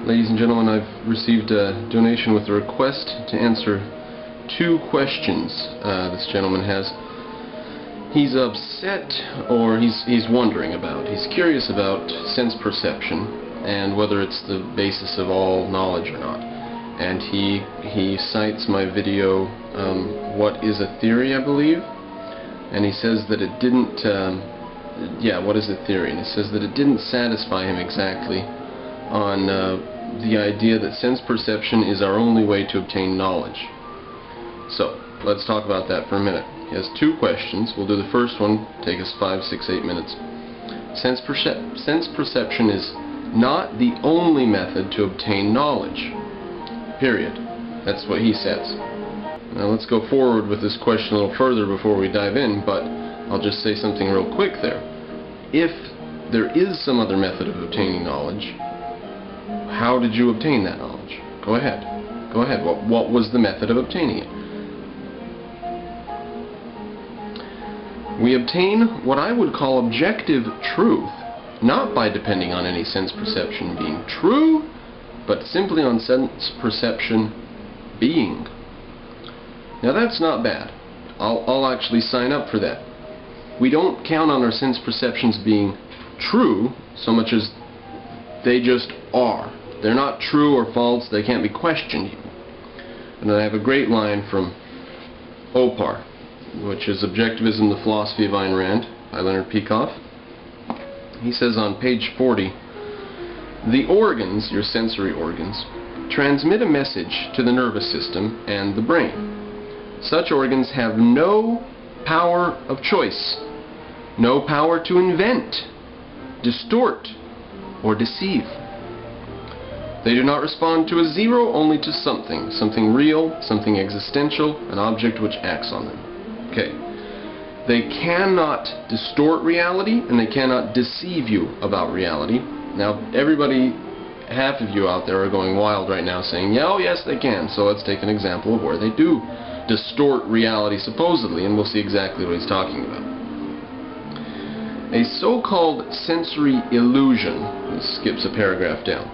Ladies and gentlemen, I've received a donation with a request to answer 2 questions this gentleman has. He's upset, or he's wondering about, he's curious about sense perception and whether it's the basis of all knowledge or not. And he cites my video, What is a Theory, I believe? And he says that it didn't, what is a theory? And he says that it didn't satisfy him exactly on the idea that sense perception is our only way to obtain knowledge. So, let's talk about that for a minute. He has 2 questions. We'll do the first one, take us 5, 6, 8 minutes. Sense perception is not the only method to obtain knowledge. Period. That's what he says. Now let's go forward with this question a little further before we dive in, but I'll just say something real quick there. If there is some other method of obtaining knowledge, how did you obtain that knowledge? Go ahead. Go ahead. What was the method of obtaining it? We obtain what I would call objective truth, not by depending on any sense perception being true, but simply on sense perception being. Now that's not bad. I'll actually sign up for that. We don't count on our sense perceptions being true so much as they just are. They're not true or false, they can't be questioned even. And then I have a great line from OPAR, which is Objectivism, the Philosophy of Ayn Rand, by Leonard Peikoff. He says on page 40, the organs, your sensory organs, transmit a message to the nervous system and the brain. Such organs have no power of choice, no power to invent, distort, or deceive. They do not respond to a zero, only to something real, something existential, an object which acts on them. Okay. They cannot distort reality, and they cannot deceive you about reality. Now, everybody, half of you out there are going wild right now saying, yeah, oh yes, they can. So let's take an example of where they do distort reality supposedly, and we'll see exactly what he's talking about. A so-called sensory illusion, this skips a paragraph down,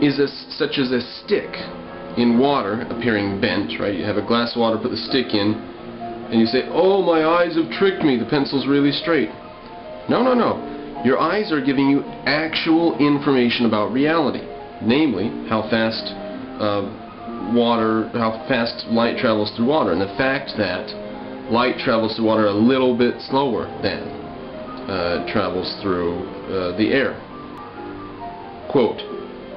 is such as a stick in water appearing bent, right? You have a glass of water, put the stick in, and you say, oh, my eyes have tricked me, the pencil's really straight. No, no, no. Your eyes are giving you actual information about reality, namely how fast light travels through water, and the fact that light travels through water a little bit slower than it travels through the air. Quote,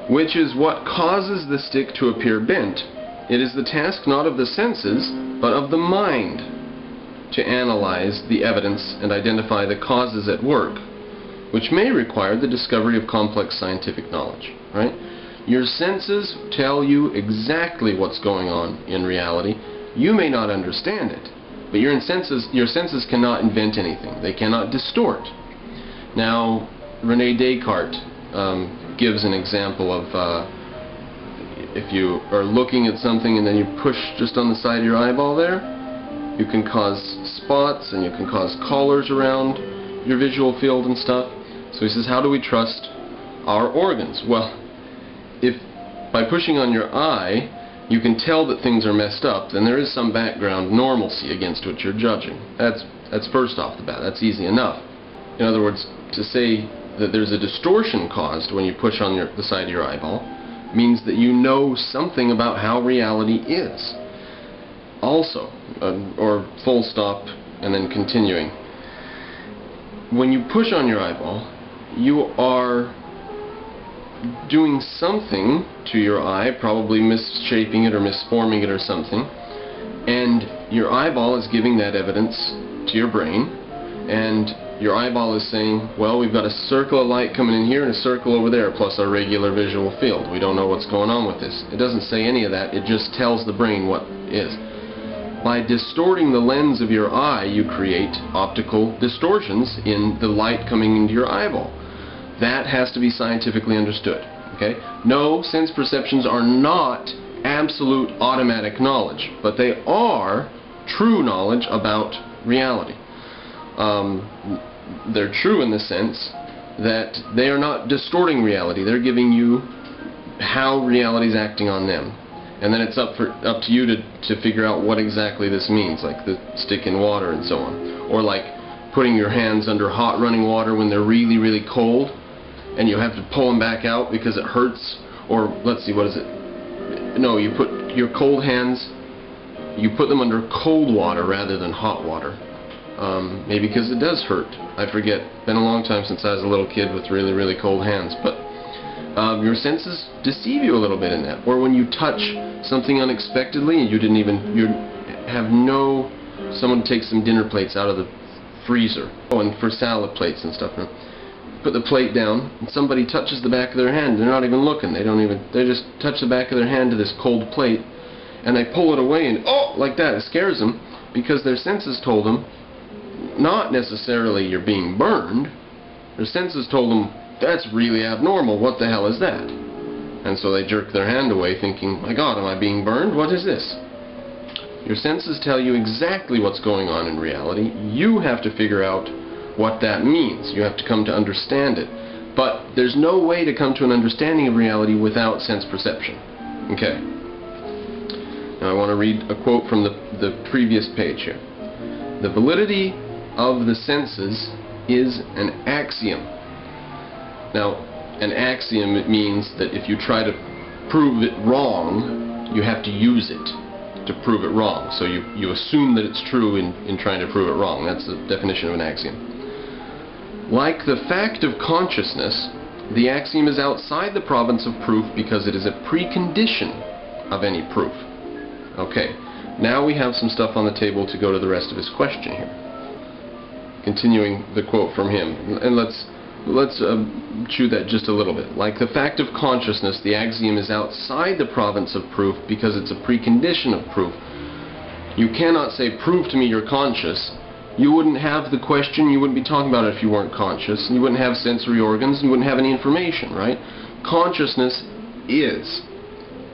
which is what causes the stick to appear bent. It is the task not of the senses, but of the mind to analyze the evidence and identify the causes at work, which may require the discovery of complex scientific knowledge. Right? Your senses tell you exactly what's going on in reality. You may not understand it, but your senses cannot invent anything. They cannot distort. Now, René Descartes gives an example of if you are looking at something and then you push just on the side of your eyeball there, you can cause spots and you can cause collars around your visual field and stuff. So he says, how do we trust our organs? Well, if by pushing on your eye you can tell that things are messed up, then there is some background normalcy against which you're judging. That's first off the bat. That's easy enough. In other words, to say that there's a distortion caused when you push on the side of your eyeball means that you know something about how reality is. Also, or full stop and then continuing, when you push on your eyeball, you are doing something to your eye, probably misshaping it or misforming it or something, and your eyeball is giving that evidence to your brain, and your eyeball is saying, well, we've got a circle of light coming in here and a circle over there, plus our regular visual field. We don't know what's going on with this. It doesn't say any of that. It just tells the brain what is. By distorting the lens of your eye, you create optical distortions in the light coming into your eyeball. That has to be scientifically understood. Okay? No, sense perceptions are not absolute automatic knowledge, but they are true knowledge about reality. They're true in the sense that they are not distorting reality. They're giving you how reality is acting on them. And then it's up to you to figure out what exactly this means, like the stick in water and so on. Or like putting your hands under hot running water when they're really, really cold, and you have to pull them back out because it hurts. Or, let's see, what is it? No, you put your cold hands, you put them under cold water rather than hot water. Maybe because it does hurt. I forget. Been a long time since I was a little kid with really, really cold hands. But your senses deceive you a little bit in that. Or when you touch something unexpectedly and someone takes some dinner plates out of the freezer. Oh, and for salad plates and stuff. Put the plate down and somebody touches the back of their hand. They're not even looking. They just touch the back of their hand to this cold plate, and they pull it away and oh, like that. It scares them because their senses told them, not necessarily you're being burned. Their senses told them, that's really abnormal. What the hell is that? And so they jerk their hand away thinking, my God, am I being burned? What is this? Your senses tell you exactly what's going on in reality. You have to figure out what that means. You have to come to understand it. But there's no way to come to an understanding of reality without sense perception. Okay. Now I want to read a quote from the previous page here. The validity of the senses is an axiom. Now, an axiom, it means that if you try to prove it wrong, you have to use it to prove it wrong. So you assume that it's true in trying to prove it wrong. That's the definition of an axiom. Like the fact of consciousness, the axiom is outside the province of proof because it is a precondition of any proof. Okay, now we have some stuff on the table to go to the rest of his question here. Continuing the quote from him, and let's chew that just a little bit. Like the fact of consciousness, the axiom is outside the province of proof because it's a precondition of proof. You cannot say, prove to me you're conscious. You wouldn't have the question, you wouldn't be talking about it if you weren't conscious, and you wouldn't have sensory organs, and you wouldn't have any information, right? Consciousness is,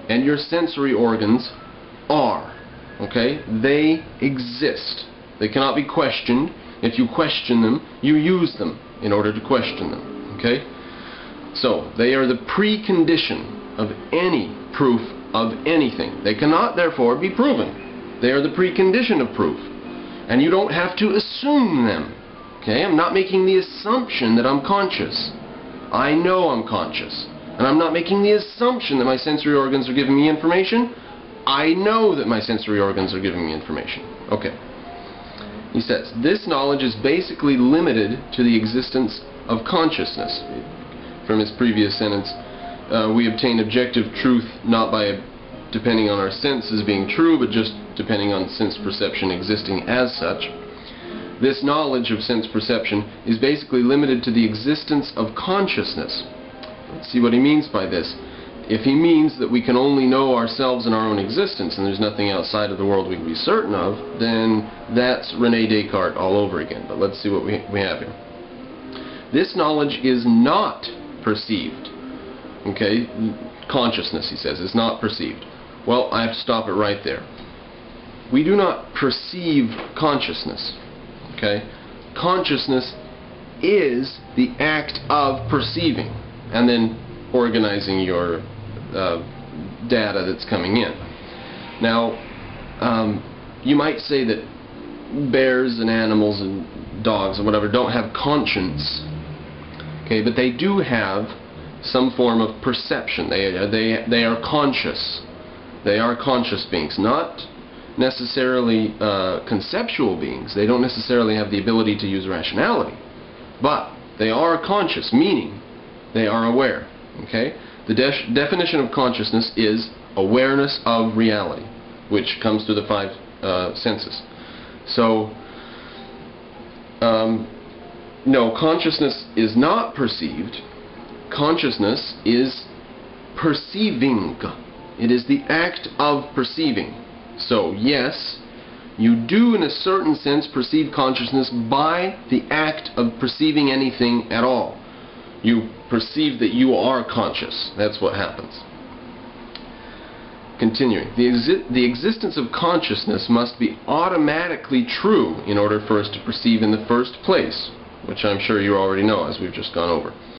and your sensory organs are, okay? They exist. They cannot be questioned. If you question them, you use them in order to question them, okay? So, they are the precondition of any proof of anything. They cannot, therefore, be proven. They are the precondition of proof. And you don't have to assume them. Okay? I'm not making the assumption that I'm conscious. I know I'm conscious. And I'm not making the assumption that my sensory organs are giving me information. I know that my sensory organs are giving me information. Okay. He says, this knowledge is basically limited to the existence of consciousness. From his previous sentence, we obtain objective truth not by depending on our senses being true, but just depending on sense perception existing as such. This knowledge of sense perception is basically limited to the existence of consciousness. Let's see what he means by this. If he means that we can only know ourselves and our own existence and there's nothing outside of the world we can be certain of, then that's René Descartes all over again. But let's see what we have here. This knowledge is not perceived. Okay? Consciousness, he says, is not perceived. Well, I have to stop it right there. We do not perceive consciousness. Okay? Consciousness is the act of perceiving and then organizing your data that's coming in. Now, you might say that bears and animals and dogs and whatever don't have conscience. Okay, but they do have some form of perception. They are conscious. They are conscious beings, not necessarily conceptual beings. They don't necessarily have the ability to use rationality, but they are conscious, meaning they are aware. Okay? The definition of consciousness is awareness of reality, which comes through the five senses. So, no, consciousness is not perceived. Consciousness is perceiving. It is the act of perceiving. So, yes, you do in a certain sense perceive consciousness by the act of perceiving anything at all. You perceive that you are conscious. That's what happens. Continuing. The existence of consciousness must be automatically true in order for us to perceive in the first place, which I'm sure you already know as we've just gone over.